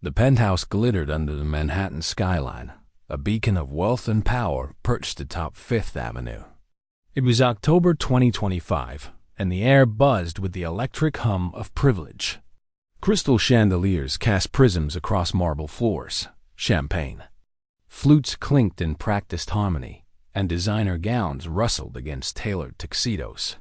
The penthouse glittered under the Manhattan skyline, a beacon of wealth and power perched atop Fifth Avenue. It was October 2025, and the air buzzed with the electric hum of privilege. Crystal chandeliers cast prisms across marble floors, champagne. Flutes clinked in practiced harmony, and designer gowns rustled against tailored tuxedos.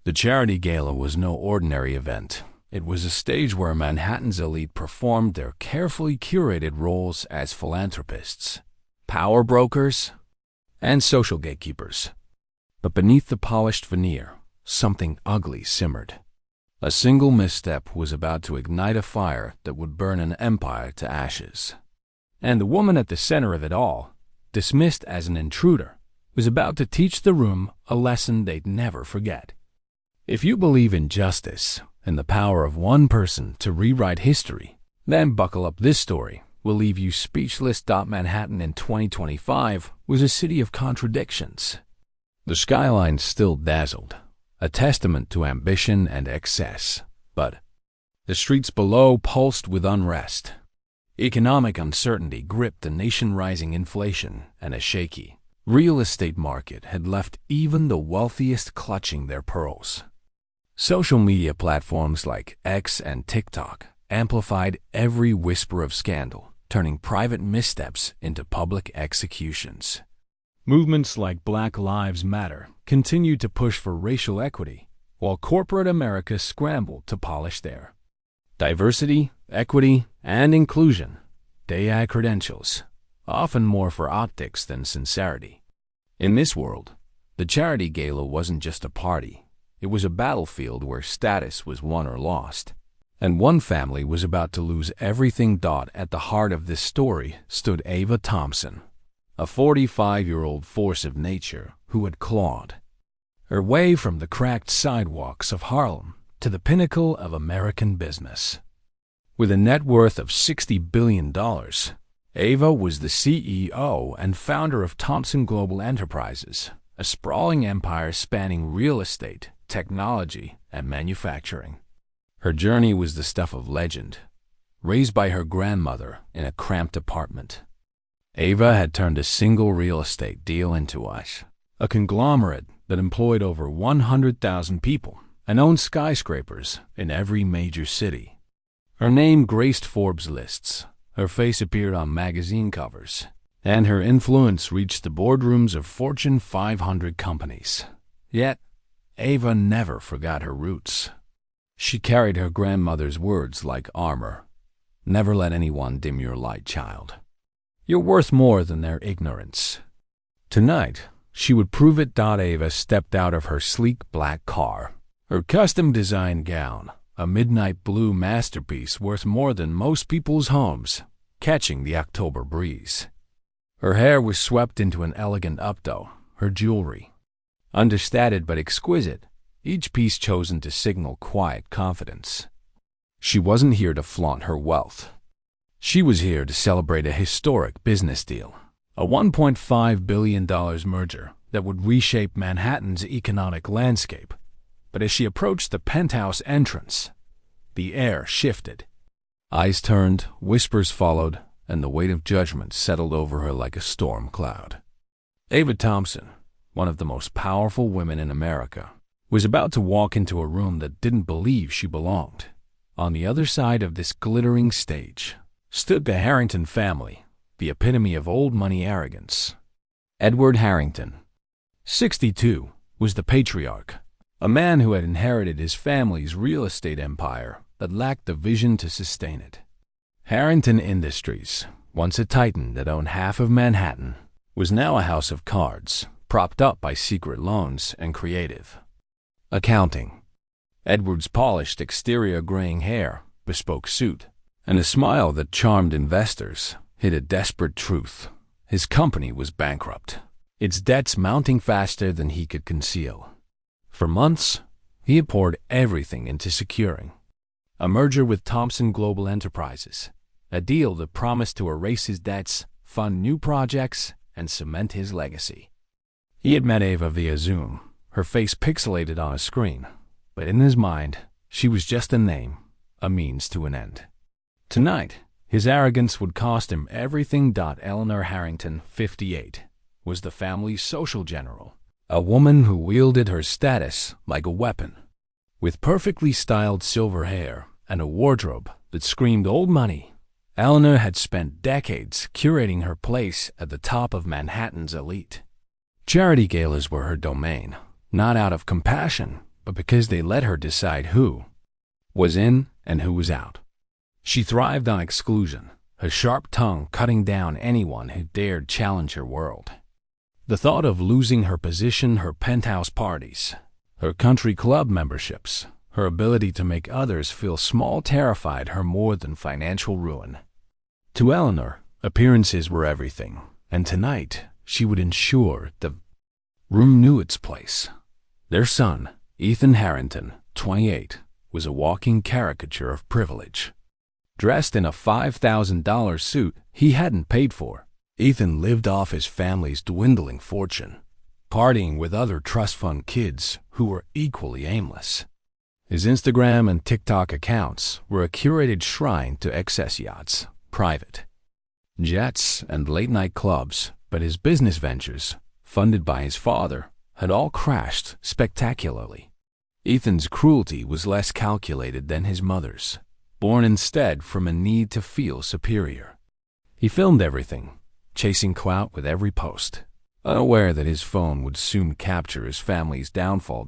The charity gala was no ordinary event. It was a stage where Manhattan's elite performed their carefully curated roles as philanthropists, power brokers, and social gatekeepers. But beneath the polished veneer, something ugly simmered. A single misstep was about to ignite a fire that would burn an empire to ashes. And the woman at the center of it all, dismissed as an intruder, was about to teach the room a lesson they'd never forget. If you believe in justice and the power of one person to rewrite history, then buckle up. This story will leave you speechless. Manhattan in 2025 was a city of contradictions. The skyline still dazzled, a testament to ambition and excess, but the streets below pulsed with unrest. Economic uncertainty gripped the nation. Rising inflation and a shaky real estate market had left even the wealthiest clutching their pearls. Social media platforms like X and TikTok amplified every whisper of scandal, turning private missteps into public executions. Movements like Black Lives Matter continued to push for racial equity, while corporate America scrambled to polish their diversity, equity, and inclusion DEI credentials, often more for optics than sincerity. In this world, the charity gala wasn't just a party. It was a battlefield where status was won or lost, and one family was about to lose everything. At the heart of this story stood Ava Thompson, a 45-year-old force of nature who had clawed her way from the cracked sidewalks of Harlem to the pinnacle of American business. With a net worth of $60 billion, Ava was the CEO and founder of Thompson Global Enterprises, a sprawling empire spanning real estate, technology, and manufacturing. Her journey was the stuff of legend. Raised by her grandmother in a cramped apartment, Ava had turned a single real estate deal into a conglomerate that employed over 100,000 people and owned skyscrapers in every major city. Her name graced Forbes lists, her face appeared on magazine covers, and her influence reached the boardrooms of Fortune 500 companies. Yet, Ava never forgot her roots. She carried her grandmother's words like armor. Never let anyone dim your light, child. You're worth more than their ignorance. Tonight, she would prove it. Ava stepped out of her sleek black car, her custom-designed gown, a midnight blue masterpiece worth more than most people's homes, catching the October breeze. Her hair was swept into an elegant updo, her jewelry understated but exquisite, each piece chosen to signal quiet confidence. She wasn't here to flaunt her wealth. She was here to celebrate a historic business deal, a $1.5 billion merger that would reshape Manhattan's economic landscape. But as she approached the penthouse entrance, the air shifted. Eyes turned, whispers followed, and the weight of judgment settled over her like a storm cloud. Ava Thompson, one of the most powerful women in America, was about to walk into a room that didn't believe she belonged. On the other side of this glittering stage stood the Harrington family, the epitome of old money arrogance. Edward Harrington, 62, was the patriarch, a man who had inherited his family's real estate empire but lacked the vision to sustain it. Harrington Industries, once a titan that owned half of Manhattan, was now a house of cards, propped up by secret loans and creative accounting. Edward's polished exterior, graying hair, bespoke suit, and a smile that charmed investors hid a desperate truth. His company was bankrupt, its debts mounting faster than he could conceal. For months, he had poured everything into securing a merger with Thompson Global Enterprises, a deal that promised to erase his debts, fund new projects, and cement his legacy. He had met Ava via Zoom, her face pixelated on a screen, but in his mind, she was just a name, a means to an end. Tonight, His arrogance would cost him everything. Eleanor Harrington, 58, was the family's social general, a woman who wielded her status like a weapon. With perfectly styled silver hair and a wardrobe that screamed old money, Eleanor had spent decades curating her place at the top of Manhattan's elite. Charity galas were her domain, not out of compassion, but because they let her decide who was in and who was out. She thrived on exclusion, her sharp tongue cutting down anyone who dared challenge her world. The thought of losing her position, her penthouse parties, her country club memberships, her ability to make others feel small terrified her more than financial ruin. To Eleanor, appearances were everything, and tonight she would ensure the room knew its place. Their son, Ethan Harrington, 28, was a walking caricature of privilege. Dressed in a $5,000 suit he hadn't paid for, Ethan lived off his family's dwindling fortune, partying with other trust fund kids who were equally aimless. His Instagram and TikTok accounts were a curated shrine to excess yachts, private jets, and late-night clubs, but his business ventures, funded by his father, had all crashed spectacularly. Ethan's cruelty was less calculated than his mother's, born instead from a need to feel superior. He filmed everything, chasing clout with every post, unaware that his phone would soon capture his family's downfall.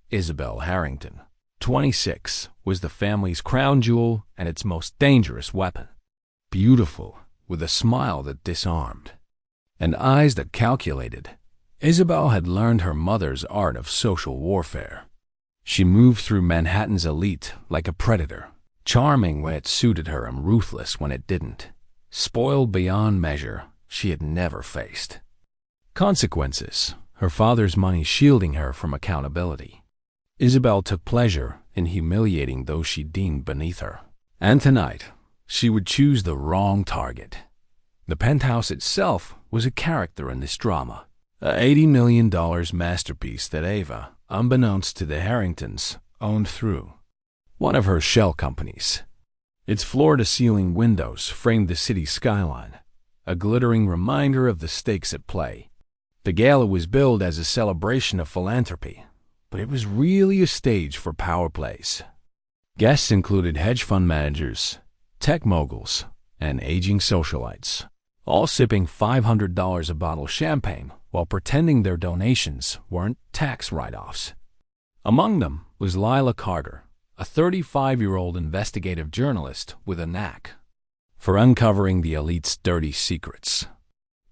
Isabel Harrington, 26, was the family's crown jewel and its most dangerous weapon. Beautiful, with a smile that disarmed, and eyes that calculated, Isabel had learned her mother's art of social warfare. She moved through Manhattan's elite like a predator, charming when it suited her and ruthless when it didn't. Spoiled beyond measure, she had never faced consequences, her father's money shielding her from accountability. Isabel took pleasure in humiliating those she deemed beneath her. And tonight, she would choose the wrong target. The penthouse itself was a character in this drama, a $80 million masterpiece that Ava, unbeknownst to the Harringtons, owned through one of her shell companies. Its floor-to-ceiling windows framed the city skyline, a glittering reminder of the stakes at play. The gala was billed as a celebration of philanthropy, but it was really a stage for power plays. Guests included hedge fund managers, tech moguls, and aging socialites, all sipping $500 a bottle champagne while pretending their donations weren't tax write-offs. Among them was Lila Carter, a 35-year-old investigative journalist with a knack for uncovering the elite's dirty secrets.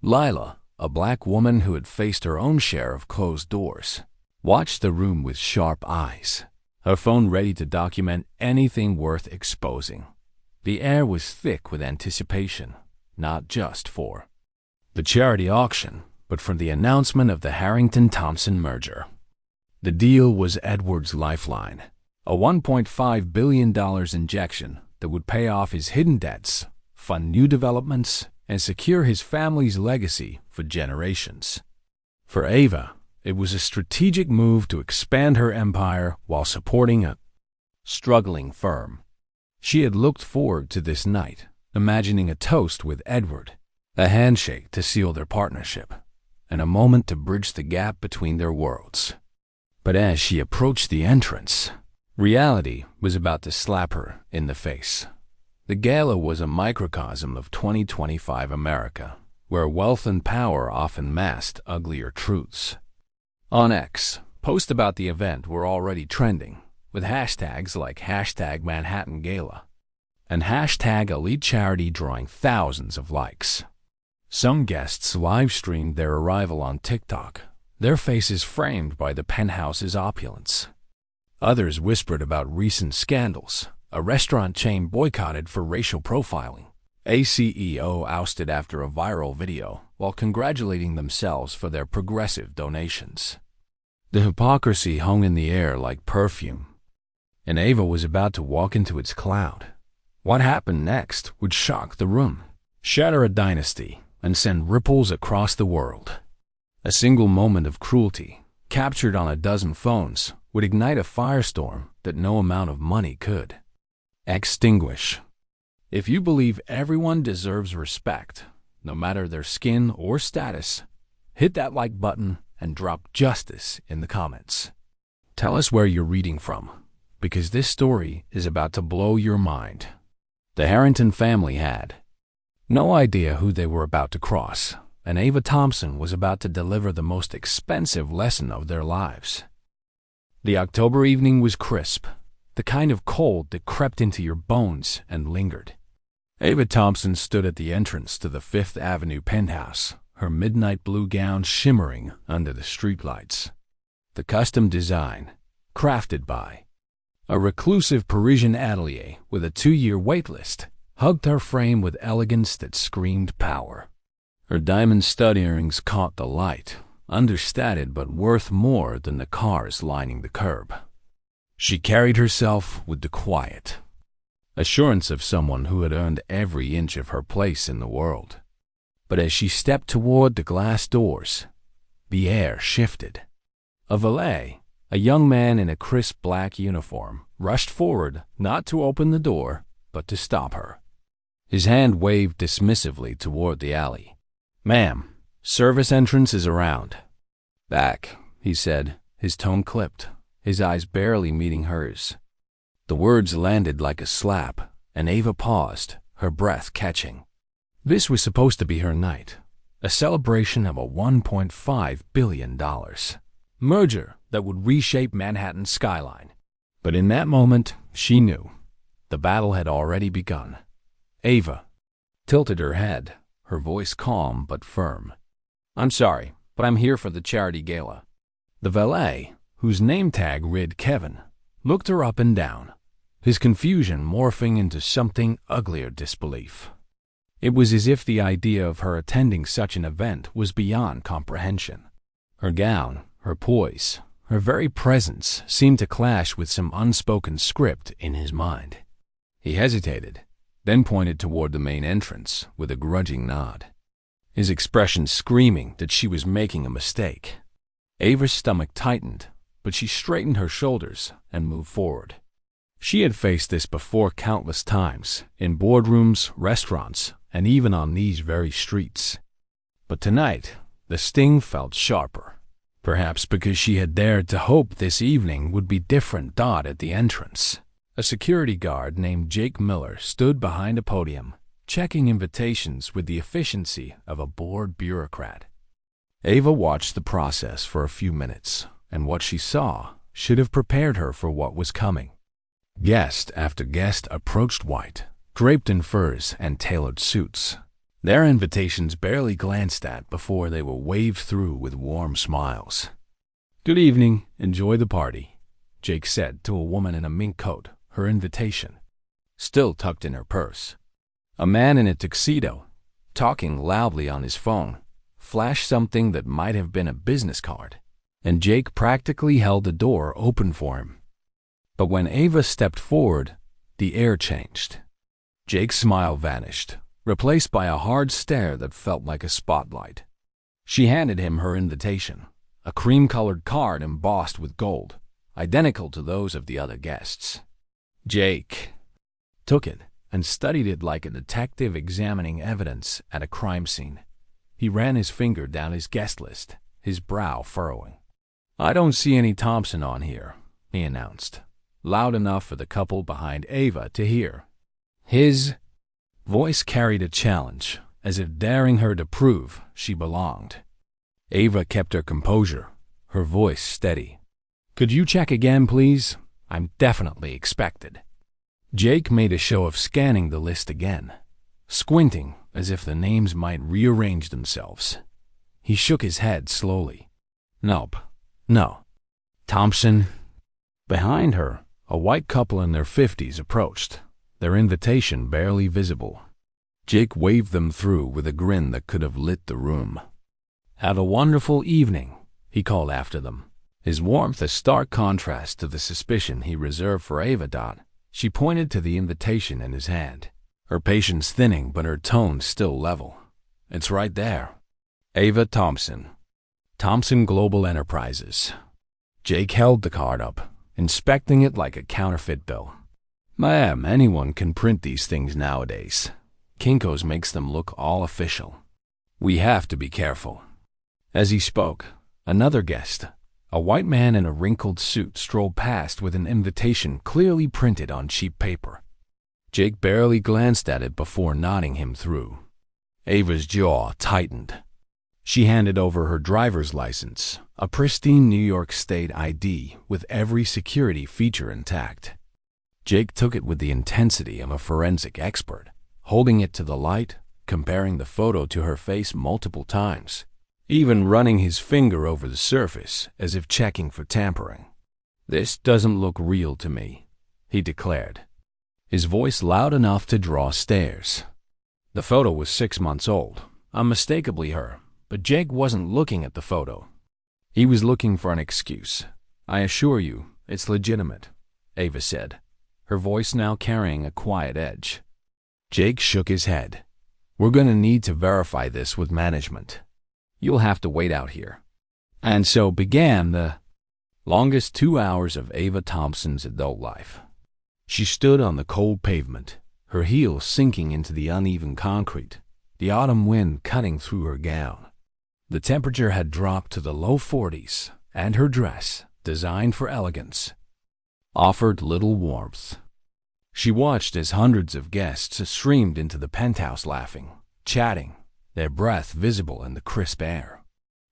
Lila, a black woman who had faced her own share of closed doors, watched the room with sharp eyes, her phone ready to document anything worth exposing. The air was thick with anticipation, not just for the charity auction, but for the announcement of the Harrington-Thompson merger. The deal was Edward's lifeline, a $1.5 billion injection that would pay off his hidden debts, fund new developments, and secure his family's legacy for generations. For Ava, it was a strategic move to expand her empire while supporting a struggling firm. She had looked forward to this night, imagining a toast with Edward, a handshake to seal their partnership, and a moment to bridge the gap between their worlds. But as she approached the entrance, reality was about to slap her in the face. The gala was a microcosm of 2025 America, where wealth and power often masked uglier truths. On X, posts about the event were already trending, with hashtags like #ManhattanGala and #EliteCharity drawing thousands of likes. Some guests live-streamed their arrival on TikTok, their faces framed by the penthouse's opulence. Others whispered about recent scandals, a restaurant chain boycotted for racial profiling, a CEO ousted after a viral video while congratulating themselves for their progressive donations. The hypocrisy hung in the air like perfume, and Ava was about to walk into its cloud. What happened next would shock the room, shatter a dynasty, and send ripples across the world. A single moment of cruelty, captured on a dozen phones, would ignite a firestorm that no amount of money could extinguish. If you believe everyone deserves respect, no matter their skin or status, hit that like button and drop justice in the comments. Tell us where you're reading from, because this story is about to blow your mind. The Harrington family had no idea who they were about to cross, and Ava Thompson was about to deliver the most expensive lesson of their lives. The October evening was crisp, the kind of cold that crept into your bones and lingered. Ava Thompson stood at the entrance to the Fifth Avenue penthouse, her midnight blue gown shimmering under the streetlights. The custom design, crafted by a reclusive Parisian atelier with a 2-year waitlist, hugged her frame with elegance that screamed power. Her diamond stud earrings caught the light, understated but worth more than the cars lining the curb. She carried herself with the quiet assurance of someone who had earned every inch of her place in the world. But as she stepped toward the glass doors, the air shifted. A valet, a young man in a crisp black uniform, rushed forward not to open the door, but to stop her. His hand waved dismissively toward the alley. "Ma'am, service entrance is around." "Back," he said, his tone clipped, his eyes barely meeting hers. The words landed like a slap, and Ava paused, her breath catching. This was supposed to be her night, a celebration of a $1.5 billion merger that would reshape Manhattan's skyline. But in that moment, she knew the battle had already begun. Ava tilted her head, her voice calm but firm. "I'm sorry, but I'm here for the charity gala." The valet, whose name tag read Kevin, looked her up and down, his confusion morphing into something uglier disbelief. It was as if the idea of her attending such an event was beyond comprehension. Her gown, her poise, her very presence seemed to clash with some unspoken script in his mind. He hesitated, then pointed toward the main entrance with a grudging nod, his expression screaming that she was making a mistake. Ava's stomach tightened, but she straightened her shoulders and moved forward. She had faced this before countless times, in boardrooms, restaurants, and even on these very streets. But tonight, the sting felt sharper, perhaps because she had dared to hope this evening would be different. At the entrance, a security guard named Jake Miller stood behind a podium, checking invitations with the efficiency of a bored bureaucrat. Ava watched the process for a few minutes, and what she saw should have prepared her for what was coming. Guest after guest approached white, draped in furs and tailored suits, their invitations barely glanced at before they were waved through with warm smiles. "Good evening, enjoy the party," Jake said to a woman in a mink coat, her invitation still tucked in her purse. A man in a tuxedo, talking loudly on his phone, flashed something that might have been a business card, and Jake practically held the door open for him. But when Ava stepped forward, the air changed. Jake's smile vanished, replaced by a hard stare that felt like a spotlight. She handed him her invitation, a cream-colored card embossed with gold, identical to those of the other guests. Jake took it and studied it like a detective examining evidence at a crime scene. He ran his finger down his guest list, his brow furrowing. "I don't see any Thompson on here," he announced, loud enough for the couple behind Ava to hear. His voice carried a challenge, as if daring her to prove she belonged. Ava kept her composure, her voice steady. "Could you check again, please? I'm definitely expected." Jake made a show of scanning the list again, squinting as if the names might rearrange themselves. He shook his head slowly. "Nope. No. Thompson." Behind her, a white couple in their 50s approached, their invitation barely visible. Jake waved them through with a grin that could have lit the room. "Have a wonderful evening," he called after them, his warmth a stark contrast to the suspicion he reserved for Ava. She pointed to the invitation in his hand, her patience thinning but her tone still level. "It's right there. Ava Thompson. Thompson Global Enterprises." Jake held the card up, inspecting it like a counterfeit bill. Ma'am, anyone can print these things nowadays. Kinko's makes them look all official. We have to be careful." As he spoke, another guest, a white man in a wrinkled suit, strolled past with an invitation clearly printed on cheap paper. Jake barely glanced at it before nodding him through. Ava's jaw tightened. She handed over her driver's license, a pristine New York State ID with every security feature intact. Jake took it with the intensity of a forensic expert, holding it to the light, comparing the photo to her face multiple times, even running his finger over the surface as if checking for tampering. "This doesn't look real to me," he declared, his voice loud enough to draw stares. The photo was 6 months old, unmistakably her, but Jake wasn't looking at the photo. He was looking for an excuse. "I assure you, it's legitimate," Ava said, her voice now carrying a quiet edge. Jake shook his head. "We're going to need to verify this with management. You'll have to wait out here." And so began the longest 2 hours of Ava Thompson's adult life. She stood on the cold pavement, her heels sinking into the uneven concrete, the autumn wind cutting through her gown. The temperature had dropped to the low 40s, and her dress, designed for elegance, offered little warmth. She watched as hundreds of guests streamed into the penthouse laughing, chatting, their breath visible in the crisp air.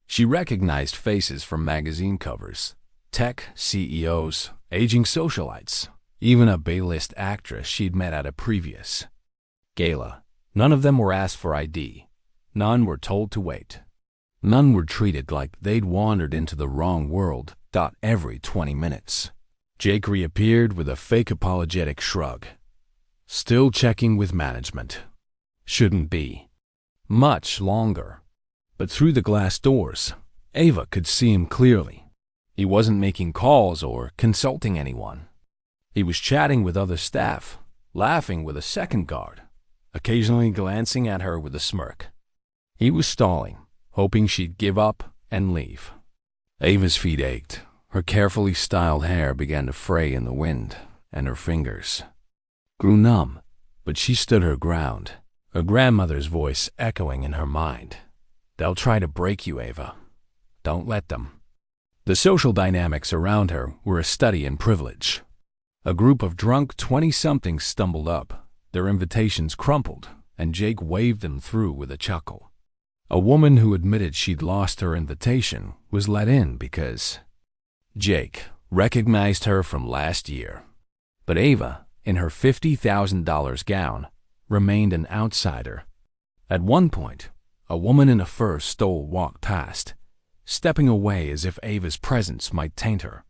She recognized faces from magazine covers, tech CEOs, aging socialites, even a B-list actress she'd met at a previous gala. None of them were asked for ID. None were told to wait. None were treated like they'd wandered into the wrong world. Every 20 minutes. Jake reappeared with a fake apologetic shrug. "Still checking with management. Shouldn't be much longer." But through the glass doors, Ava could see him clearly. He wasn't making calls or consulting anyone. He was chatting with other staff, laughing with a second guard, occasionally glancing at her with a smirk. He was stalling, hoping she'd give up and leave. Ava's feet ached. Her carefully styled hair began to fray in the wind, and her fingers grew numb, but she stood her ground, her grandmother's voice echoing in her mind. "They'll try to break you, Ava. Don't let them." The social dynamics around her were a study in privilege. A group of drunk 20-somethings stumbled up, their invitations crumpled, and Jake waved them through with a chuckle. A woman who admitted she'd lost her invitation was let in because Jake recognized her from last year. But Ava, in her $50,000 gown, remained an outsider. At one point, a woman in a fur stole walked past, stepping away as if Ava's presence might taint her.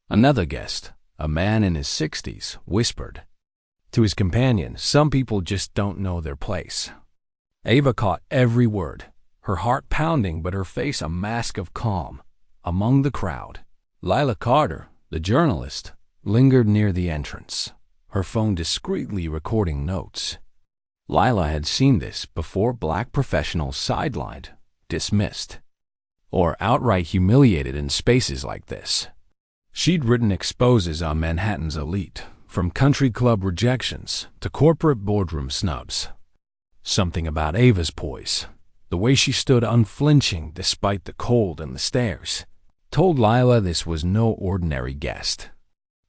Another guest, a man in his 60s, whispered to his companion, "Some people just don't know their place." Ava caught every word, her heart pounding but her face a mask of calm. Among the crowd, Lila Carter, the journalist, lingered near the entrance, her phone discreetly recording notes. Lila had seen this before black professionals sidelined, dismissed, or outright humiliated in spaces like this. She'd written exposes on Manhattan's elite, from country club rejections to corporate boardroom snubs. Something about Ava's poise, the way she stood unflinching despite the cold and the stares, told Lila this was no ordinary guest.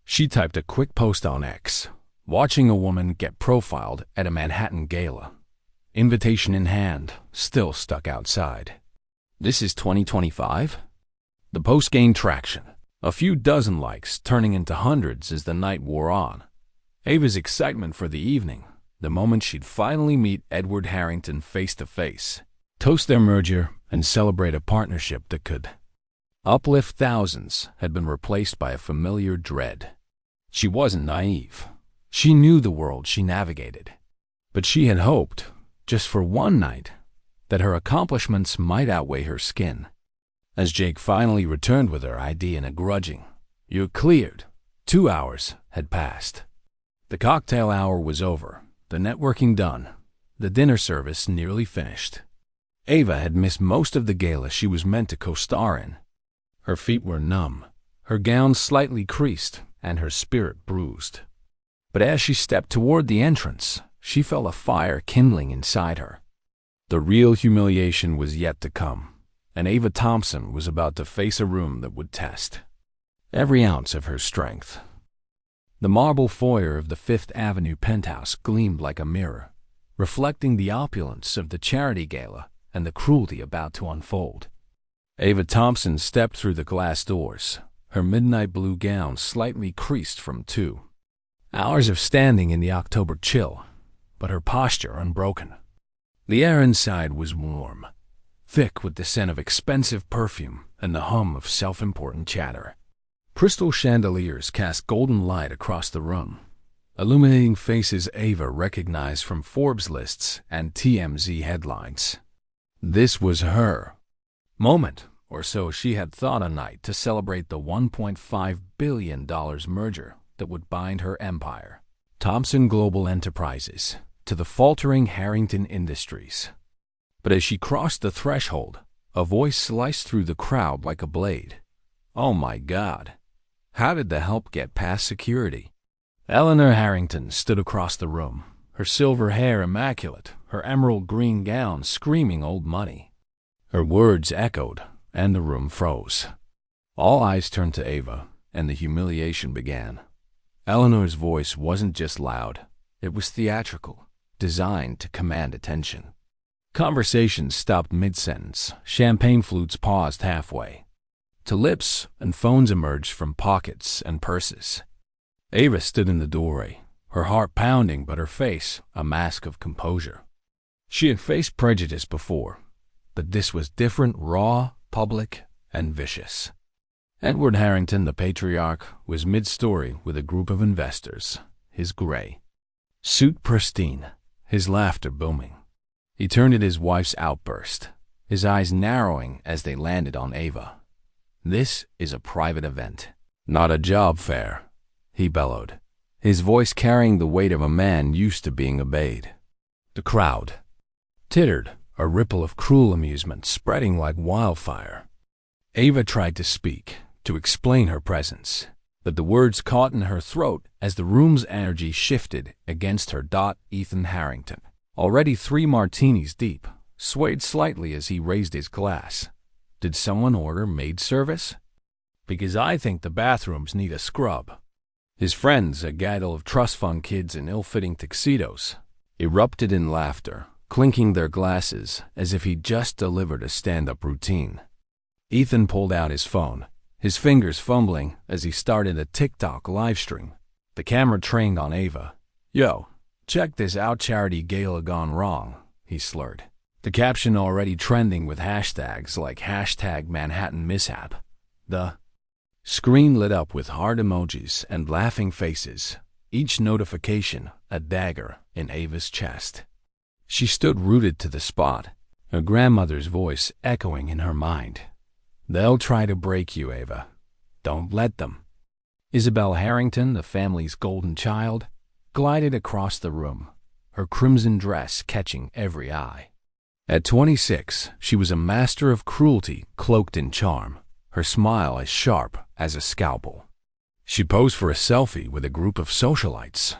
She typed a quick post on X, watching a woman get profiled at a Manhattan gala. Invitation in hand, still stuck outside. This is 2025? The post gained traction, a few dozen likes turning into hundreds as the night wore on. Ava's excitement for the evening, the moment she'd finally meet Edward Harrington face to face, toast their merger, and celebrate a partnership that could uplift thousands, had been replaced by a familiar dread. She wasn't naive. She knew the world she navigated. But she had hoped, just for one night, that her accomplishments might outweigh her skin. As Jake finally returned with her ID and a grudging, "You're cleared," 2 hours had passed. The cocktail hour was over, the networking done, the dinner service nearly finished. Ava had missed most of the gala she was meant to co-star in. Her feet were numb, her gown slightly creased, and her spirit bruised. But as she stepped toward the entrance, she felt a fire kindling inside her. The real humiliation was yet to come, and Ava Thompson was about to face a room that would test every ounce of her strength. The marble foyer of the Fifth Avenue penthouse gleamed like a mirror, reflecting the opulence of the charity gala and the cruelty about to unfold. Ava Thompson stepped through the glass doors, her midnight blue gown slightly creased from 2 hours of standing in the October chill, but her posture unbroken. The air inside was warm, thick with the scent of expensive perfume and the hum of self-important chatter. Crystal chandeliers cast golden light across the room, illuminating faces Ava recognized from Forbes lists and TMZ headlines. This was her moment, or so she had thought, a night to celebrate the $1.5 billion merger that would bind her empire, Thompson Global Enterprises, to the faltering Harrington Industries. But as she crossed the threshold, a voice sliced through the crowd like a blade. Oh my God! How did the help get past security? Eleanor Harrington stood across the room, her silver hair immaculate, her emerald green gown screaming old money. Her words echoed, and the room froze. All eyes turned to Ava, and the humiliation began. Eleanor's voice wasn't just loud, it was theatrical, designed to command attention. Conversations stopped mid-sentence, champagne flutes paused halfway. To lips and phones emerged from pockets and purses. Ava stood in the doorway, her heart pounding but her face a mask of composure. She had faced prejudice before, but this was different, raw, public, and vicious. Edward Harrington, the patriarch, was mid-story with a group of investors, his gray suit pristine, his laughter booming. He turned at his wife's outburst, his eyes narrowing as they landed on Ava. This is a private event, not a job fair, he bellowed, his voice carrying the weight of a man used to being obeyed. The crowd tittered, a ripple of cruel amusement spreading like wildfire. Ava tried to speak, to explain her presence, but the words caught in her throat as the room's energy shifted against her. Ethan Harrington, already 3 martinis deep, swayed slightly as he raised his glass. Did someone order maid service? Because I think the bathrooms need a scrub. His friends, a gaggle of trust fund kids in ill-fitting tuxedos, erupted in laughter, clinking their glasses as if he'd just delivered a stand-up routine. Ethan pulled out his phone, his fingers fumbling as he started a TikTok livestream. The camera trained on Ava. Yo, check this out, charity gala gone wrong, he slurred. The caption already trending with hashtags like #ManhattanMishap. The screen lit up with heart emojis and laughing faces, each notification a dagger in Ava's chest. She stood rooted to the spot, her grandmother's voice echoing in her mind. They'll try to break you, Ava. Don't let them. Isabel Harrington, the family's golden child, glided across the room, her crimson dress catching every eye. At 26, she was a master of cruelty cloaked in charm, her smile as sharp as a scalpel. She posed for a selfie with a group of socialites,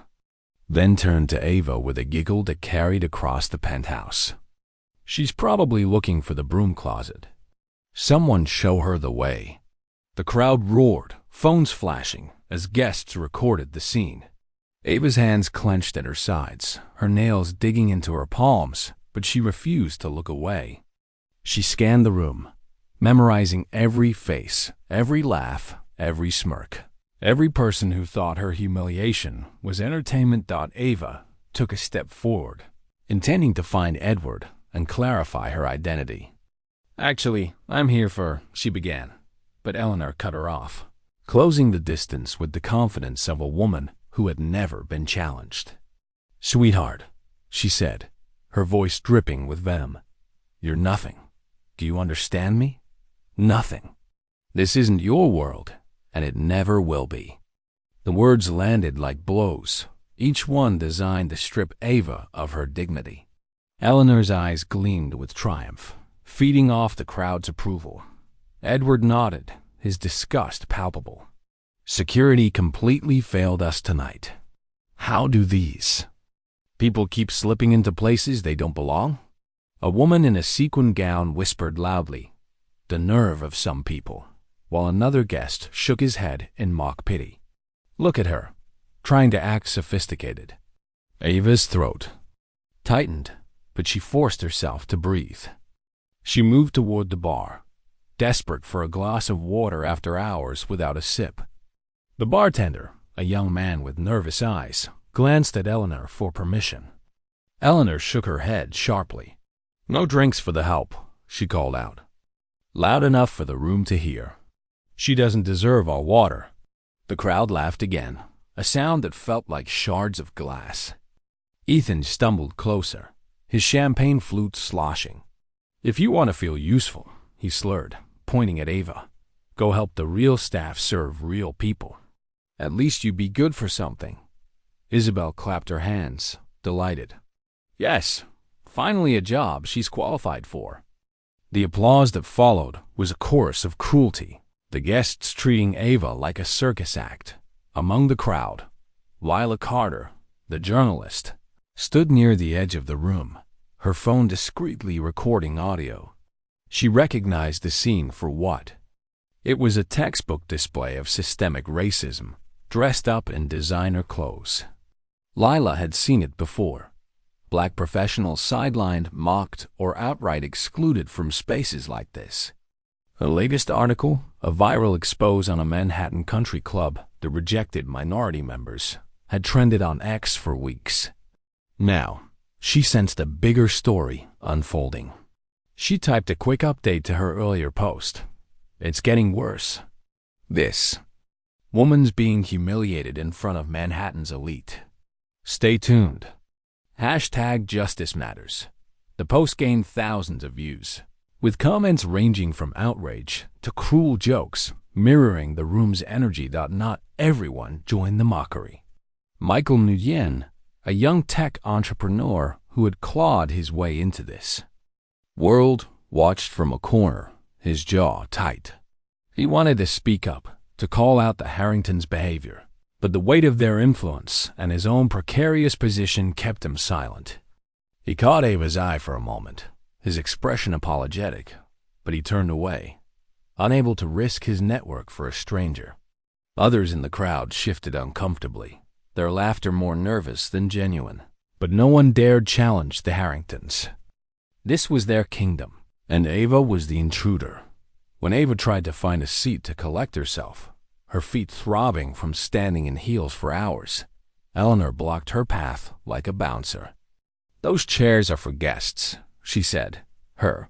then turned to Ava with a giggle that carried across the penthouse. She's probably looking for the broom closet. Someone show her the way. The crowd roared, phones flashing, as guests recorded the scene. Ava's hands clenched at her sides, her nails digging into her palms, but she refused to look away. She scanned the room, memorizing every face, every laugh, every smirk. Every person who thought her humiliation was entertainment. Ava took a step forward, intending to find Edward and clarify her identity. Actually, I'm here for, she began, but Eleanor cut her off, closing the distance with the confidence of a woman who had never been challenged. Sweetheart, she said, her voice dripping with venom. You're nothing. Do you understand me? Nothing. This isn't your world, and it never will be. The words landed like blows, each one designed to strip Ava of her dignity. Eleanor's eyes gleamed with triumph, feeding off the crowd's approval. Edward nodded, his disgust palpable. Security completely failed us tonight. How do these people keep slipping into places they don't belong? A woman in a sequin gown whispered loudly, "The nerve of some people," while another guest shook his head in mock pity. Look at her, trying to act sophisticated. Ava's throat tightened, but she forced herself to breathe. She moved toward the bar, desperate for a glass of water after hours without a sip. The bartender, a young man with nervous eyes, glanced at Eleanor for permission. Eleanor shook her head sharply. "No drinks for the help," she called out, loud enough for the room to hear. "She doesn't deserve our water." The crowd laughed again, a sound that felt like shards of glass. Ethan stumbled closer, his champagne flute sloshing. "If you want to feel useful," he slurred, pointing at Ava, "go help the real staff serve real people. At least you'd be good for something." Isabel clapped her hands, delighted. "Yes, finally a job she's qualified for." The applause that followed was a chorus of cruelty, the guests treating Ava like a circus act. Among the crowd, Lila Carter, the journalist, stood near the edge of the room, her phone discreetly recording audio. She recognized the scene for what it was: a textbook display of systemic racism, dressed up in designer clothes. Lila had seen it before. Black professionals sidelined, mocked, or outright excluded from spaces like this. Her latest article, a viral expose on a Manhattan country club that rejected minority members, had trended on X for weeks. Now, she sensed a bigger story unfolding. She typed a quick update to her earlier post. "It's getting worse. This woman's being humiliated in front of Manhattan's elite. Stay tuned. #Justice Matters." The post gained thousands of views, with comments ranging from outrage to cruel jokes, mirroring the room's energy. Not everyone joined the mockery. Michael Nguyen, a young tech entrepreneur who had clawed his way into this world, watched from a corner, his jaw tight. He wanted to speak up, to call out the Harringtons' behavior, but the weight of their influence and his own precarious position kept him silent. He caught Ava's eye for a moment, his expression apologetic, but he turned away, unable to risk his network for a stranger. Others in the crowd shifted uncomfortably, their laughter more nervous than genuine, but no one dared challenge the Harringtons. This was their kingdom, and Ava was the intruder. When Ava tried to find a seat to collect herself, her feet throbbing from standing in heels for hours, Eleanor blocked her path like a bouncer. "Those chairs are for guests," she said, her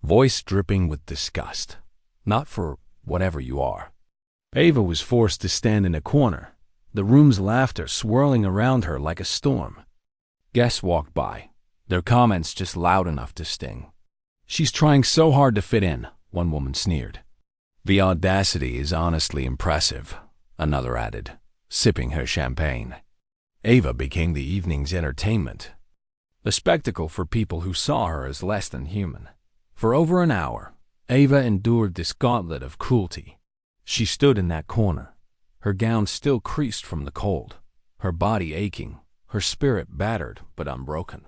voice dripping with disgust. "Not for whatever you are." Ava was forced to stand in a corner, the room's laughter swirling around her like a storm. Guests walked by, their comments just loud enough to sting. "She's trying so hard to fit in," one woman sneered. "The audacity is honestly impressive," another added, sipping her champagne. Ava became the evening's entertainment, a spectacle for people who saw her as less than human. For over an hour, Ava endured this gauntlet of cruelty. She stood in that corner, her gown still creased from the cold, her body aching, her spirit battered but unbroken.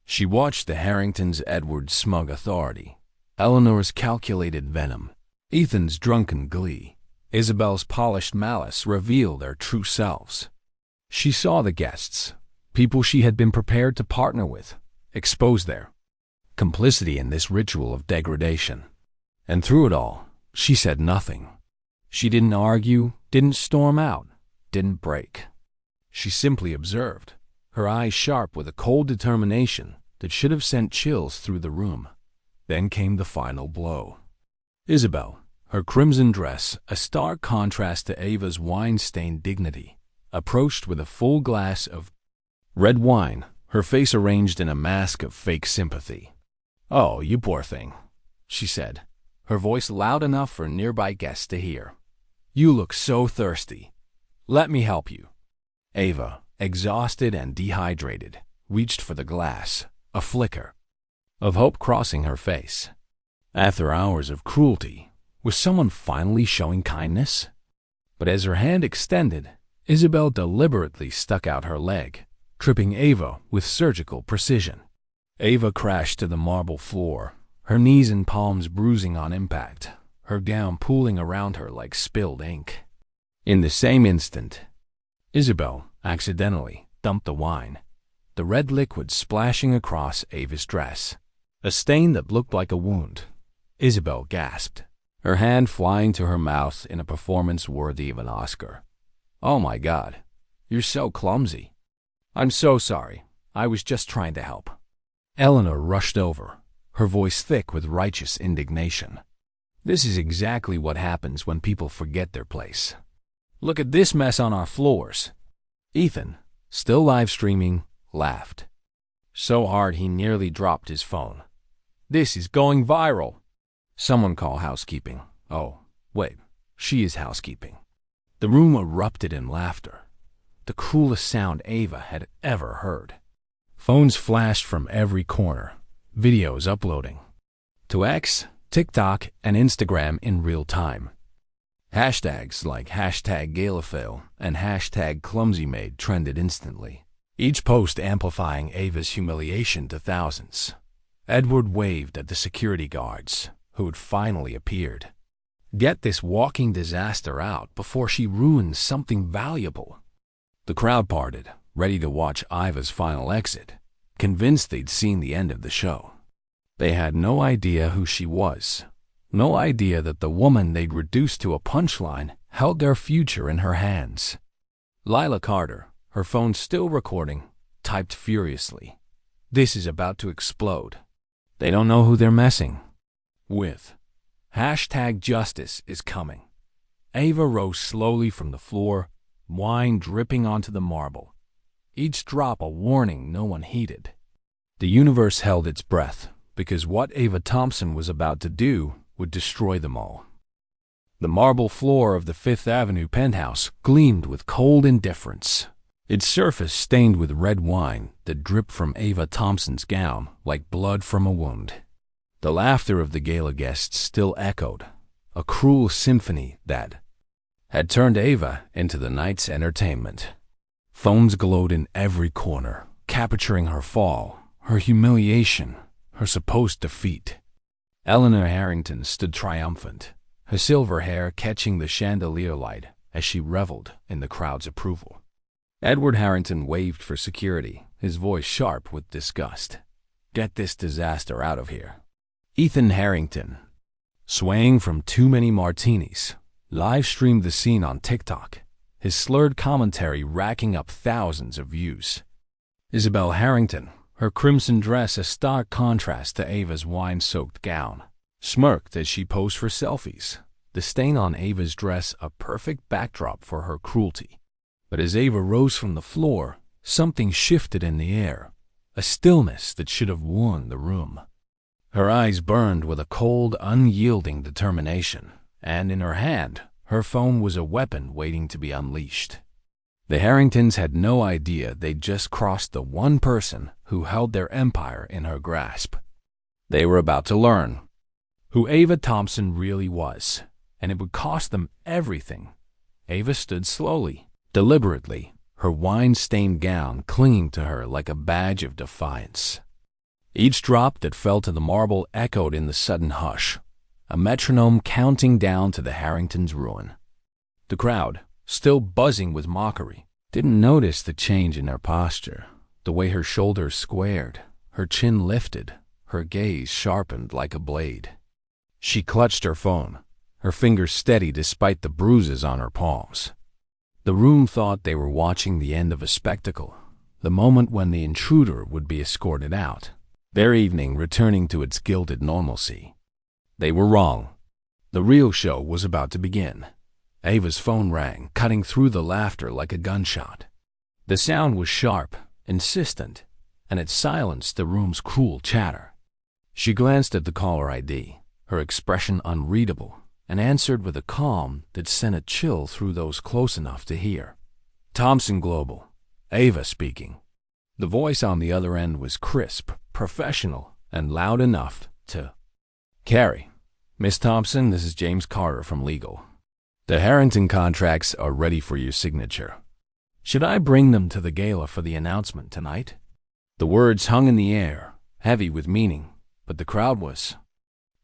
She watched the Harringtons' Edward's smug authority, Eleanor's calculated venom, Ethan's drunken glee, Isabel's polished malice reveal their true selves. She saw the guests, people she had been prepared to partner with, expose their complicity in this ritual of degradation. And through it all, she said nothing. She didn't argue, didn't storm out, didn't break. She simply observed, her eyes sharp with a cold determination that should have sent chills through the room. Then came the final blow. Isabel, her crimson dress a stark contrast to Ava's wine-stained dignity, approached with a full glass of red wine, her face arranged in a mask of fake sympathy. "Oh, you poor thing," she said, her voice loud enough for nearby guests to hear. "You look so thirsty. Let me help you." Ava, exhausted and dehydrated, reached for the glass, a flicker of hope crossing her face. After hours of cruelty, was someone finally showing kindness? But as her hand extended, Isabel deliberately stuck out her leg, tripping Ava with surgical precision. Ava crashed to the marble floor, her knees and palms bruising on impact, her gown pooling around her like spilled ink. In the same instant, Isabel accidentally dumped the wine, the red liquid splashing across Ava's dress, a stain that looked like a wound. Isabel gasped, her hand flying to her mouth in a performance worthy of an Oscar. "Oh my God, you're so clumsy." "I'm so sorry. I was just trying to help." Eleanor rushed over, her voice thick with righteous indignation. "This is exactly what happens when people forget their place. Look at this mess on our floors." Ethan, still live streaming, laughed so hard he nearly dropped his phone. "This is going viral. Someone call housekeeping." "Oh, wait, she is housekeeping." The room erupted in laughter, the cruelest sound Ava had ever heard. Phones flashed from every corner, videos uploading to X, TikTok, and Instagram in real time. Hashtags like #GalaFail and #ClumsyMaid trended instantly, each post amplifying Ava's humiliation to thousands. Edward waved at the security guards, who had finally appeared. Get this walking disaster out before she ruins something valuable. The crowd parted, ready to watch Ava's final exit, convinced they'd seen the end of the show. They had no idea who she was, no idea that the woman they'd reduced to a punchline held their future in her hands. Lila Carter, her phone still recording, typed furiously, "This is about to explode. They don't know who they're messing with. #Justice is coming." Ava rose slowly from the floor, wine dripping onto the marble, each drop a warning no one heeded. The universe held its breath, because what Ava Thompson was about to do would destroy them all. The marble floor of the Fifth Avenue penthouse gleamed with cold indifference, its surface stained with red wine that dripped from Ava Thompson's gown like blood from a wound. The laughter of the gala guests still echoed, a cruel symphony that had turned Ava into the night's entertainment. Phones glowed in every corner, capturing her fall, her humiliation, her supposed defeat. Eleanor Harrington stood triumphant, her silver hair catching the chandelier light as she reveled in the crowd's approval. Edward Harrington waved for security, his voice sharp with disgust. "Get this disaster out of here." Ethan Harrington, swaying from too many martinis, live-streamed the scene on TikTok, his slurred commentary racking up thousands of views. Isabel Harrington, her crimson dress a stark contrast to Ava's wine-soaked gown, smirked as she posed for selfies, the stain on Ava's dress a perfect backdrop for her cruelty. But as Ava rose from the floor, something shifted in the air, a stillness that should have warned the room. Her eyes burned with a cold, unyielding determination, and in her hand, her phone was a weapon waiting to be unleashed. The Harringtons had no idea they'd just crossed the one person who held their empire in her grasp. They were about to learn who Ava Thompson really was, and it would cost them everything. Ava stood slowly, deliberately, her wine-stained gown clinging to her like a badge of defiance. Each drop that fell to the marble echoed in the sudden hush, a metronome counting down to the Harringtons' ruin. The crowd, still buzzing with mockery, didn't notice the change in her posture, the way her shoulders squared, her chin lifted, her gaze sharpened like a blade. She clutched her phone, her fingers steady despite the bruises on her palms. The room thought they were watching the end of a spectacle, the moment when the intruder would be escorted out, their evening returning to its gilded normalcy. They were wrong. The real show was about to begin. Ava's phone rang, cutting through the laughter like a gunshot. The sound was sharp, insistent, and it silenced the room's cruel chatter. She glanced at the caller ID, her expression unreadable, and answered with a calm that sent a chill through those close enough to hear. "Thompson Global, Ava speaking." The voice on the other end was crisp, professional, and loud enough to carry. "Miss Thompson, this is James Carter from Legal. The Harrington contracts are ready for your signature. Should I bring them to the gala for the announcement tonight? The words hung in the air, heavy with meaning, but the crowd was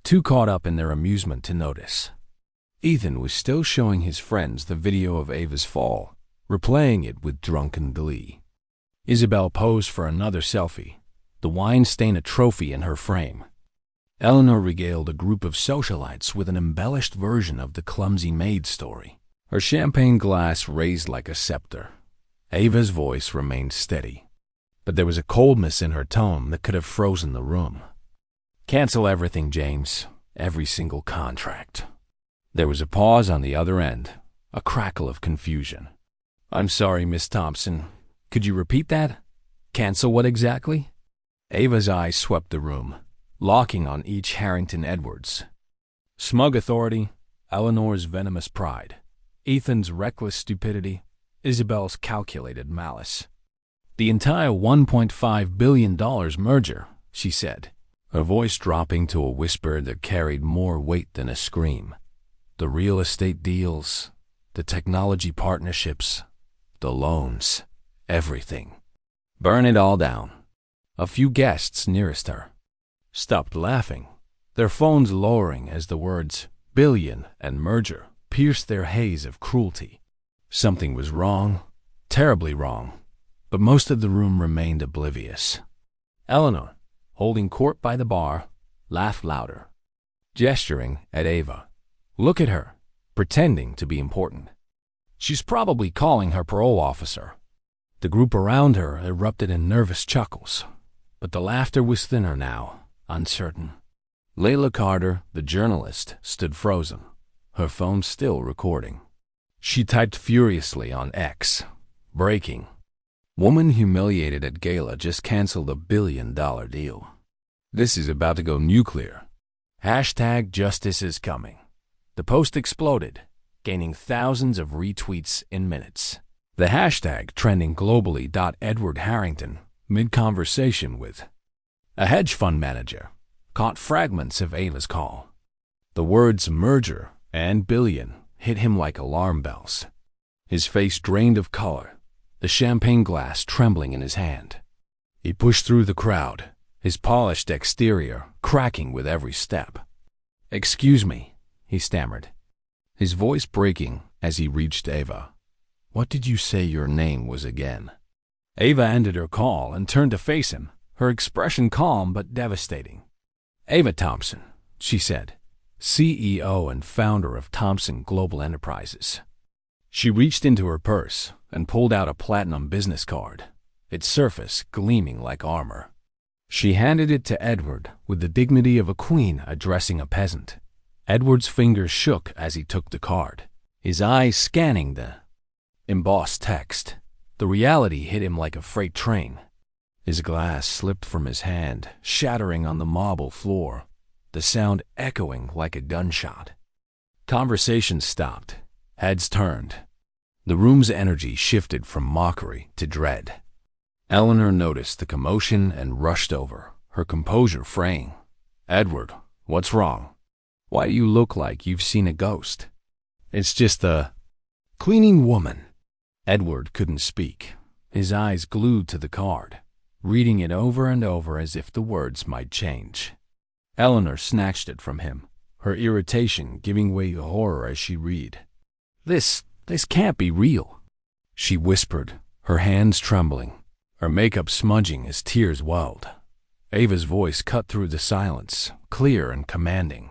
too caught up in their amusement to notice. Ethan was still showing his friends the video of Ava's fall, replaying it with drunken glee. Isabel posed for another selfie, the wine stain a trophy in her frame. Eleanor regaled a group of socialites with an embellished version of the clumsy maid story, her champagne glass raised like a scepter. Ava's voice remained steady, but there was a coldness in her tone that could have frozen the room. Cancel everything, James. Every single contract. There was a pause on the other end, a crackle of confusion. I'm sorry, Miss Thompson. Could you repeat that? Cancel what exactly? Ava's eyes swept the room, locking on each Harrington Edwards. Smug authority, Eleanor's venomous pride, Ethan's reckless stupidity, Isabel's calculated malice. The entire $1.5 billion merger, she said, her voice dropping to a whisper that carried more weight than a scream. The real estate deals, the technology partnerships, the loans, everything. Burn it all down. A few guests nearest her stopped laughing, their phones lowering as the words billion and merger pierced their haze of cruelty. Something was wrong, terribly wrong, but most of the room remained oblivious. Eleanor, holding court by the bar, laughed louder, gesturing at Ava. Look at her, pretending to be important. She's probably calling her parole officer. The group around her erupted in nervous chuckles, but the laughter was thinner now, uncertain. Layla Carter, the journalist, stood frozen, her phone still recording. She typed furiously on X. Breaking. Woman humiliated at gala just canceled $1 billion deal. This is about to go nuclear. Hashtag justice is coming. The post exploded, gaining thousands of retweets in minutes. The hashtag trending globally. Edward Harrington, mid-conversation with a hedge fund manager, caught fragments of Ava's call. The words merger and billion hit him like alarm bells. His face drained of color, the champagne glass trembling in his hand. He pushed through the crowd, his polished exterior cracking with every step. Excuse me, he stammered, his voice breaking as he reached Ava. What did you say your name was again? Ava ended her call and turned to face him, her expression calm but devastating. Ava Thompson, she said, CEO and founder of Thompson Global Enterprises. She reached into her purse and pulled out a platinum business card, its surface gleaming like armor. She handed it to Edward with the dignity of a queen addressing a peasant. Edward's fingers shook as he took the card, his eyes scanning the embossed text. The reality hit him like a freight train. His glass slipped from his hand, shattering on the marble floor, the sound echoing like a gunshot. Conversation stopped. Heads turned. The room's energy shifted from mockery to dread. Eleanor noticed the commotion and rushed over, her composure fraying. Edward, what's wrong? Why do you look like you've seen a ghost? It's just the cleaning woman. Edward couldn't speak, his eyes glued to the card, reading it over and over as if the words might change. Eleanor snatched it from him, her irritation giving way to horror as she read. This can't be real, she whispered, her hands trembling, her makeup smudging as tears welled. Ava's voice cut through the silence, clear and commanding.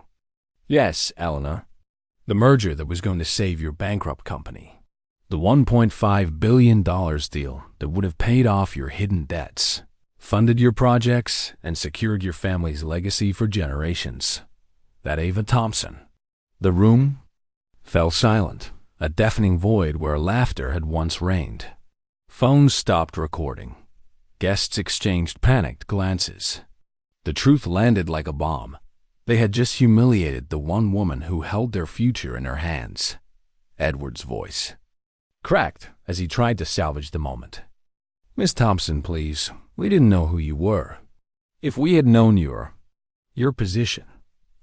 Yes, Eleanor. The merger that was going to save your bankrupt company. The $1.5 billion deal that would have paid off your hidden debts, funded your projects, and secured your family's legacy for generations. That Ava Thompson. The room fell silent, a deafening void where laughter had once reigned. Phones stopped recording. Guests exchanged panicked glances. The truth landed like a bomb. They had just humiliated the one woman who held their future in her hands. Edward's voice cracked as he tried to salvage the moment. Miss Thompson, please. We didn't know who you were. If we had known your position,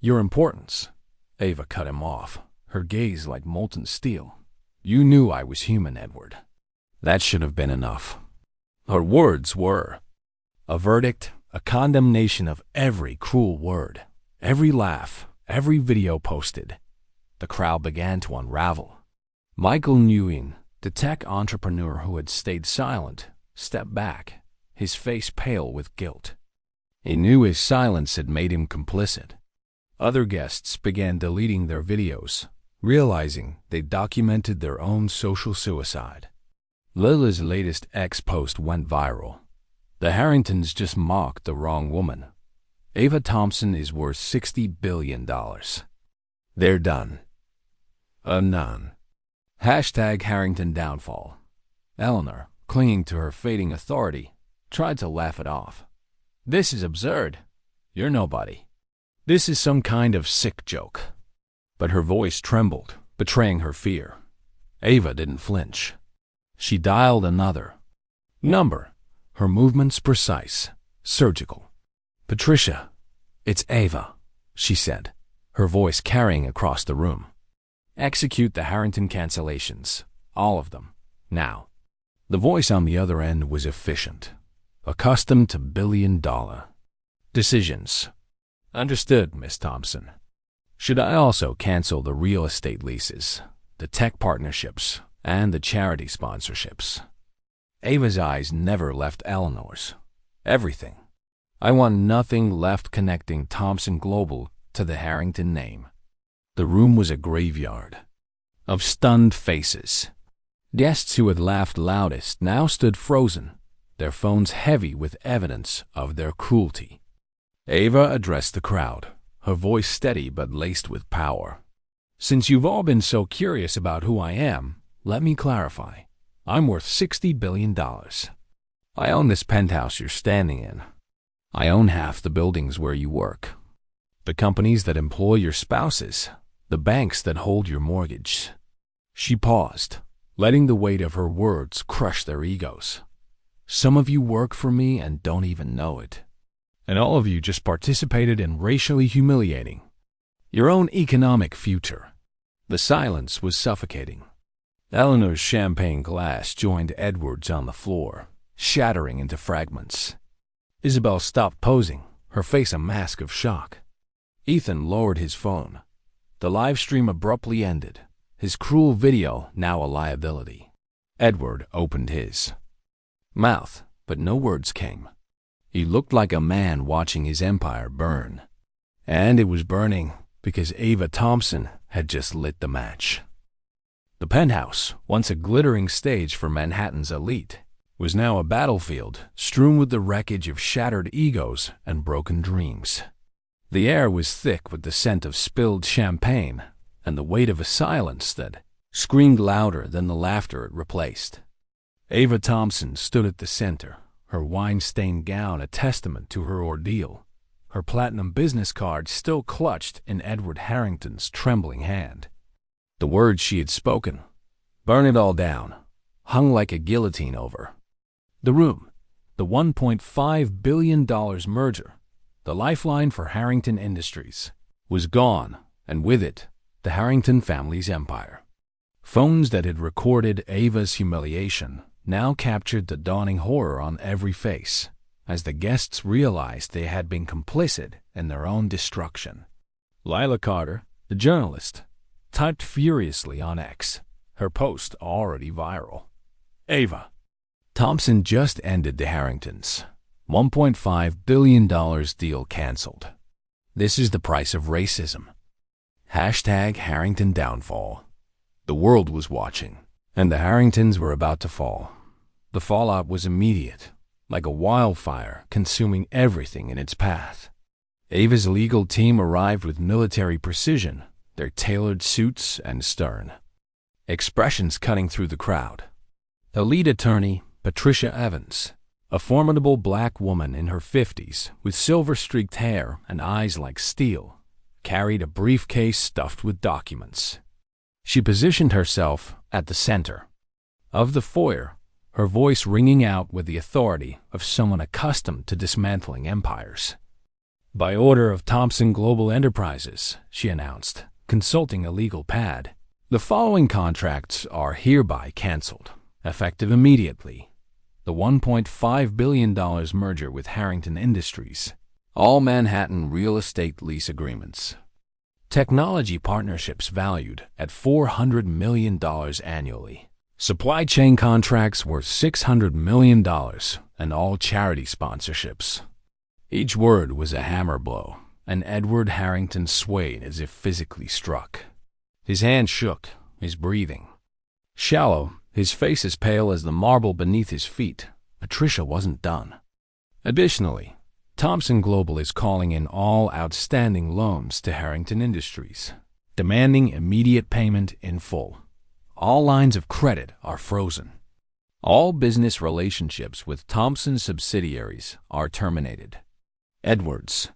your importance. Ava cut him off, her gaze like molten steel. You knew I was human, Edward. That should have been enough. Her words were a verdict, a condemnation of every cruel word, every laugh, every video posted. The crowd began to unravel. Michael Nguyen, the tech entrepreneur who had stayed silent, stepped back, his face pale with guilt. He knew his silence had made him complicit. Other guests began deleting their videos, realizing they documented their own social suicide. Lila's latest X post went viral. The Harringtons just mocked the wrong woman. Ava Thompson is worth $60 billion. They're done. None. Hashtag Harrington downfall. Eleanor, clinging to her fading authority, tried to laugh it off. This is absurd. You're nobody. This is some kind of sick joke. But her voice trembled, betraying her fear. Ava didn't flinch. She dialed another number, her movements precise, surgical. "Patricia, it's Ava," she said, her voice carrying across the room. "Execute the Harrington cancellations, all of them, now." The voice on the other end was efficient, accustomed to billion-dollar decisions. "Understood, Miss Thompson. Should I also cancel the real estate leases, the tech partnerships, and the charity sponsorships?" Ava's eyes never left Eleanor's. "Everything. I want nothing left connecting Thompson Global to the Harrington name." The room was a graveyard of stunned faces. Guests who had laughed loudest now stood frozen, their phones heavy with evidence of their cruelty. Ava addressed the crowd, her voice steady but laced with power. "Since you've all been so curious about who I am, let me clarify. I'm worth $60 billion. I own this penthouse you're standing in. I own half the buildings where you work, the companies that employ your spouses, the banks that hold your mortgage." She paused, letting the weight of her words crush their egos. "Some of you work for me and don't even know it. And all of you just participated in racially humiliating your own economic future." The silence was suffocating. Eleanor's champagne glass joined Edward's on the floor, shattering into fragments. Isabel stopped posing, her face a mask of shock. Ethan lowered his phone. The live stream abruptly ended, his cruel video now a liability. Edward opened his mouth, but no words came. He looked like a man watching his empire burn. And it was burning because Ava Thompson had just lit the match. The penthouse, once a glittering stage for Manhattan's elite, was now a battlefield strewn with the wreckage of shattered egos and broken dreams. The air was thick with the scent of spilled champagne and the weight of a silence that screamed louder than the laughter it replaced. Ava Thompson stood at the center, her wine-stained gown a testament to her ordeal, her platinum business card still clutched in Edward Harrington's trembling hand. The words she had spoken, "Burn it all down," hung like a guillotine over the room. The $1.5 billion merger, the lifeline for Harrington Industries, was gone, and with it, the Harrington family's empire. Phones that had recorded Ava's humiliation now captured the dawning horror on every face, as the guests realized they had been complicit in their own destruction. Lila Carter, the journalist, typed furiously on X, her post already viral. "Ava Thompson just ended the Harringtons. $1.5 billion deal canceled. This is the price of racism. Hashtag Harrington downfall." The world was watching, and the Harringtons were about to fall. The fallout was immediate, like a wildfire consuming everything in its path. Ava's legal team arrived with military precision, their tailored suits and stern expressions cutting through the crowd. The lead attorney, Patricia Evans, a formidable black woman in her 50s with silver-streaked hair and eyes like steel, carried a briefcase stuffed with documents. She positioned herself at the center of the foyer, her voice ringing out with the authority of someone accustomed to dismantling empires. "By order of Thompson Global Enterprises," she announced, consulting a legal pad, "the following contracts are hereby canceled. effective immediately. The $1.5 billion merger with Harrington Industries. All Manhattan real estate lease agreements. Technology partnerships valued at $400 million annually. Supply chain contracts worth $600 million, and all charity sponsorships. Each word was a hammer blow, and Edward Harrington swayed as if physically struck. His hand shook, his breathing shallow, his face as pale as the marble beneath his feet. Patricia wasn't done. Additionally, Thomson Global is calling in all outstanding loans to Harrington Industries, demanding immediate payment in full. All lines of credit are frozen. All business relationships with Thomson subsidiaries are terminated. Edward's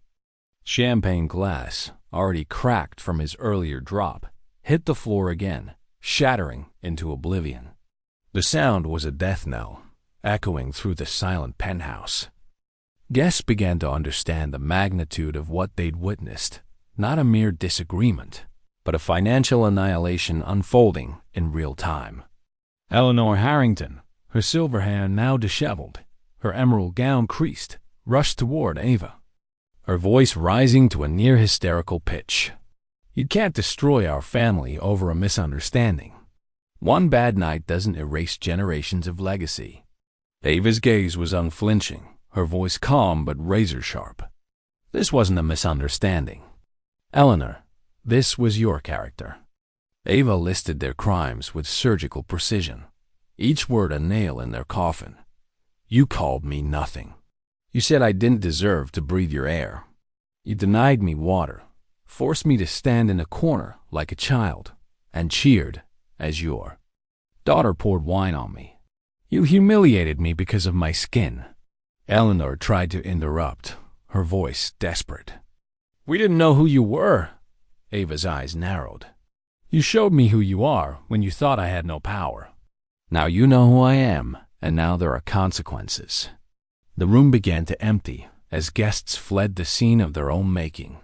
champagne glass, already cracked from his earlier drop, hit the floor again, shattering into oblivion. The sound was a death knell, echoing through the silent penthouse. Guests began to understand the magnitude of what they'd witnessed, not a mere disagreement, but a financial annihilation unfolding in real time. Eleanor Harrington, her silver hair now disheveled, her emerald gown creased, rushed toward Ava, her voice rising to a near-hysterical pitch. "You can't destroy our family over a misunderstanding. One bad night doesn't erase generations of legacy." Ava's gaze was unflinching, her voice calm but razor-sharp. "This wasn't a misunderstanding. Eleanor, this was your character." Ava listed their crimes with surgical precision, each word a nail in their coffin. "You called me nothing. You said I didn't deserve to breathe your air. You denied me water, forced me to stand in a corner like a child, and cheered as your daughter poured wine on me. You humiliated me because of my skin." Eleanor tried to interrupt, her voice desperate. "We didn't know who you were." Ava's eyes narrowed. "You showed me who you are when you thought I had no power. Now you know who I am, and now there are consequences." The room began to empty as guests fled the scene of their own making.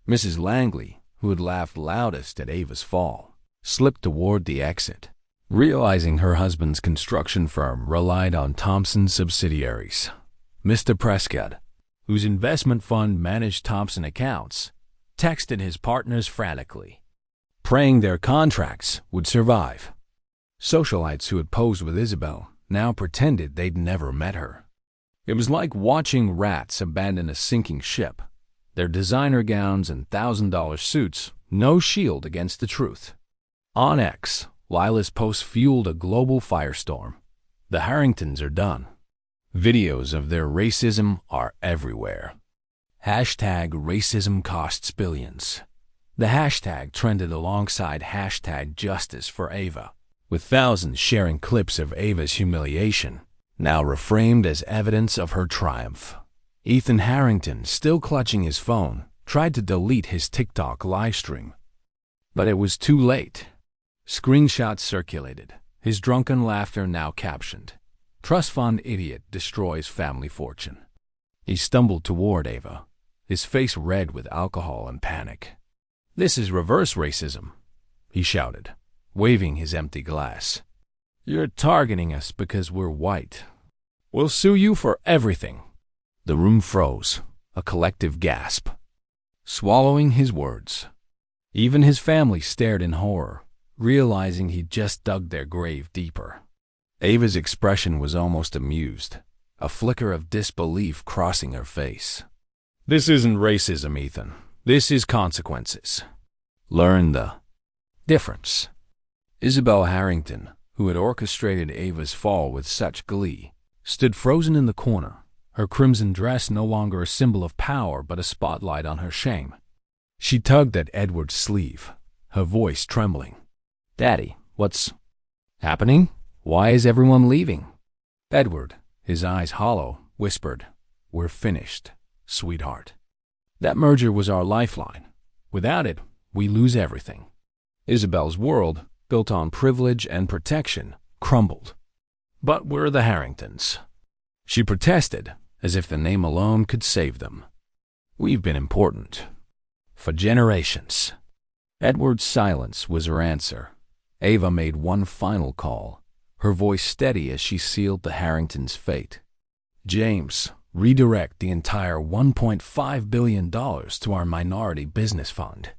Mrs. Langley, who had laughed loudest at Ava's fall, slipped toward the exit, realizing her husband's construction firm relied on Thomson's subsidiaries. Mr. Prescott, whose investment fund managed Thomson accounts, texted his partners frantically, praying their contracts would survive. Socialites who had posed with Isabel now pretended they'd never met her. It was like watching rats abandon a sinking ship, their designer gowns and $1,000 suits no shield against the truth. On X, Lila's post fueled a global firestorm. The Harringtons are done. Videos of their racism are everywhere. Hashtag racism costs billions. The hashtag trended alongside hashtag justice for Ava, with thousands sharing clips of Ava's humiliation, now reframed as evidence of her triumph. Ethan Harrington, still clutching his phone, tried to delete his TikTok livestream. But it was too late. Screenshots circulated, his drunken laughter now captioned, "Trust fund idiot destroys family fortune." He stumbled toward Ava, his face red with alcohol and panic. "This is reverse racism," he shouted, waving his empty glass. "You're targeting us because we're white. We'll sue you for everything." The room froze, a collective gasp. Swallowing his words, even his family stared in horror, realizing he'd just dug their grave deeper. Ava's expression was almost amused, a flicker of disbelief crossing her face. "This isn't racism, Ethan. This is consequences. Learn the difference." Isabel Harrington, who had orchestrated Ava's fall with such glee, stood frozen in the corner, her crimson dress no longer a symbol of power but a spotlight on her shame. She tugged at Edward's sleeve, her voice trembling. "Daddy, what's happening? Why is everyone leaving?" Edward, his eyes hollow, whispered, "We're finished, sweetheart. That merger was our lifeline. Without it, we lose everything." Isabel's world, built on privilege and protection, crumbled. "But we're the Harringtons," she protested, as if the name alone could save them. "We've been important for generations." Edward's silence was her answer. Ava made one final call, her voice steady as she sealed the Harringtons' fate. James, redirect the entire $1.5 billion to our minority business fund.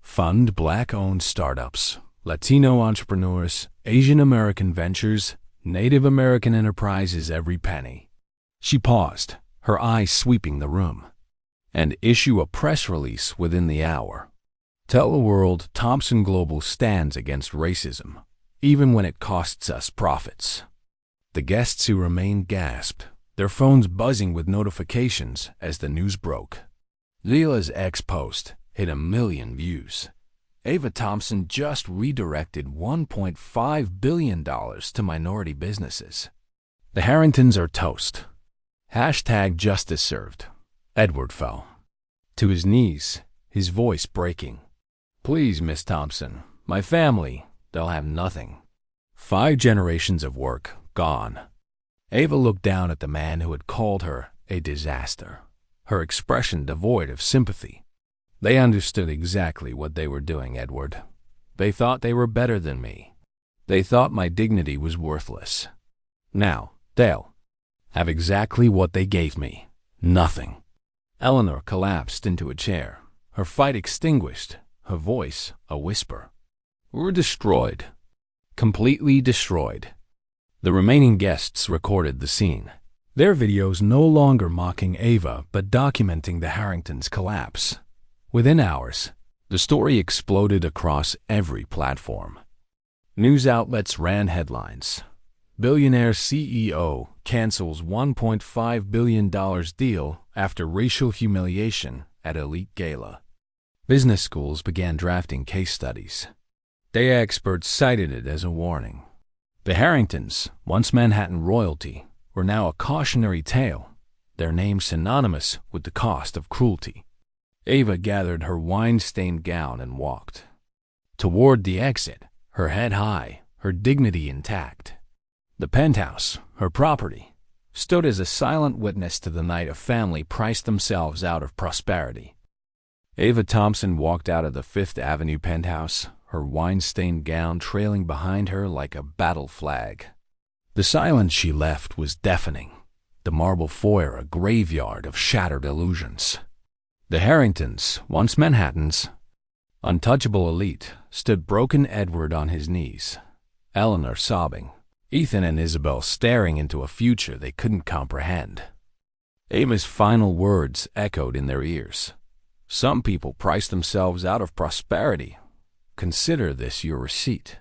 Fund Black-owned startups, Latino entrepreneurs, Asian American ventures, Native American enterprises every penny. She paused, her eyes sweeping the room. And issue a press release within the hour. Tell the world Thomson Global stands against racism, even when it costs us profits. The guests who remained gasped, their phones buzzing with notifications as the news broke. Leela's ex-post hit 1 million views. Ava Thompson just redirected $1.5 billion to minority businesses. The Harringtons are toast. Hashtag justice served. Edward fell to his knees, his voice breaking. Please, Miss Thompson, my family, they'll have nothing. 5 generations of work gone. Ava looked down at the man who had called her a disaster, her expression devoid of sympathy. They understood exactly what they were doing, Edward. They thought they were better than me. They thought my dignity was worthless. Now, they'll have exactly what they gave me. Nothing. Eleanor collapsed into a chair, her fight extinguished, her voice a whisper. We're destroyed. Completely destroyed. The remaining guests recorded the scene, their videos no longer mocking Ava but documenting the Harringtons' collapse. Within hours, the story exploded across every platform. News outlets ran headlines. Billionaire CEO cancels $1.5 billion deal after racial humiliation at elite gala. Business schools began drafting case studies. Data experts cited it as a warning. The Harringtons, once Manhattan royalty, were now a cautionary tale, their name synonymous with the cost of cruelty. Ava gathered her wine-stained gown and walked toward the exit, her head high, her dignity intact. The penthouse, her property, stood as a silent witness to the night a family priced themselves out of prosperity. Ava Thompson walked out of the Fifth Avenue penthouse, her wine-stained gown trailing behind her like a battle flag. The silence she left was deafening, the marble foyer a graveyard of shattered illusions. The Harringtons, once Manhattan's untouchable elite, stood broken Edward on his knees, Eleanor sobbing, Ethan and Isabel staring into a future they couldn't comprehend. Ava's final words echoed in their ears. Some people price themselves out of prosperity. Consider this your receipt.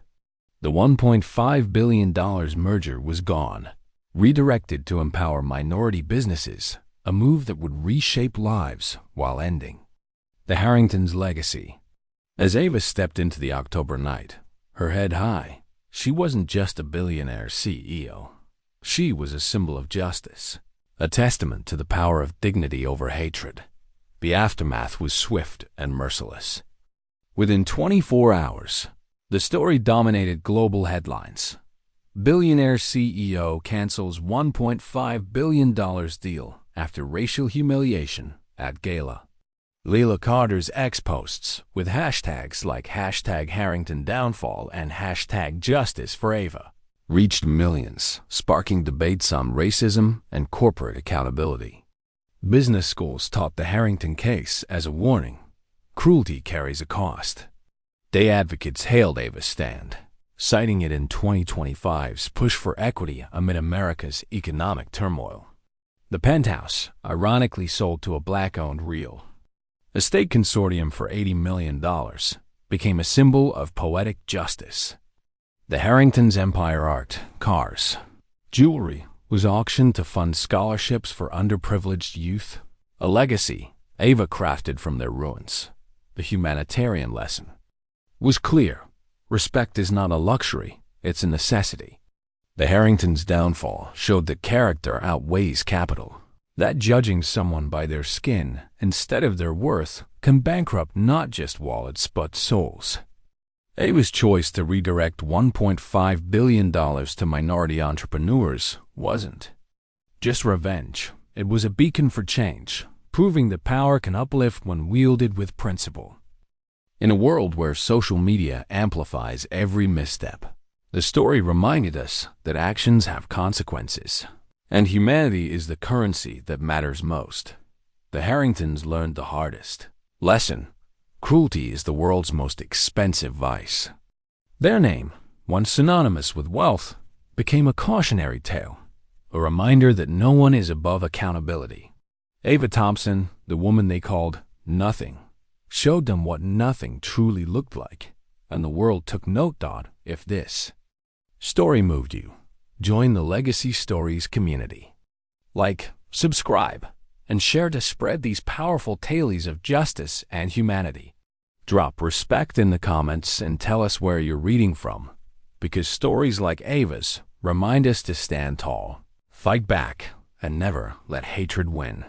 The $1.5 billion merger was gone, redirected to empower minority businesses, a move that would reshape lives while ending the Harringtons' legacy. As Ava stepped into the October night, her head high, she wasn't just a billionaire CEO. She was a symbol of justice, a testament to the power of dignity over hatred. The aftermath was swift and merciless. Within 24 hours, the story dominated global headlines. Billionaire CEO cancels $1.5 billion deal after racial humiliation at Gala. Leela Carter's ex-posts with hashtags like hashtag Harrington downfall and hashtag justice for Ava reached millions, sparking debates on racism and corporate accountability. Business schools taught the Harrington case as a warning. Cruelty carries a cost. Day advocates hailed Ava's stand, citing it in 2025's push for equity amid America's economic turmoil. The penthouse, ironically sold to a black-owned real estate consortium for $80 million, became a symbol of poetic justice. The Harringtons' empire art, cars, jewelry was auctioned to fund scholarships for underprivileged youth, a legacy Ava crafted from their ruins. The humanitarian lesson was clear. Respect is not a luxury, it's a necessity. The Harringtons' downfall showed that character outweighs capital, that judging someone by their skin instead of their worth can bankrupt not just wallets but souls. Ava's choice to redirect $1.5 billion to minority entrepreneurs wasn't just revenge. It was a beacon for change, proving that power can uplift when wielded with principle. In a world where social media amplifies every misstep, The story reminded us that actions have consequences, and humanity is the currency that matters most. The Harringtons learned the hardest lesson: cruelty is the world's most expensive vice. Their name, once synonymous with wealth, became a cautionary tale, a reminder that no one is above accountability. Ava Thompson, the woman they called Nothing, showed them what nothing truly looked like, and the world took note. If this story moved you, join the Legacy Stories community. Like, subscribe, and share to spread these powerful tales of justice and humanity. Drop respect in the comments and tell us where you're reading from, because stories like Ava's remind us to stand tall, fight back, and never let hatred win.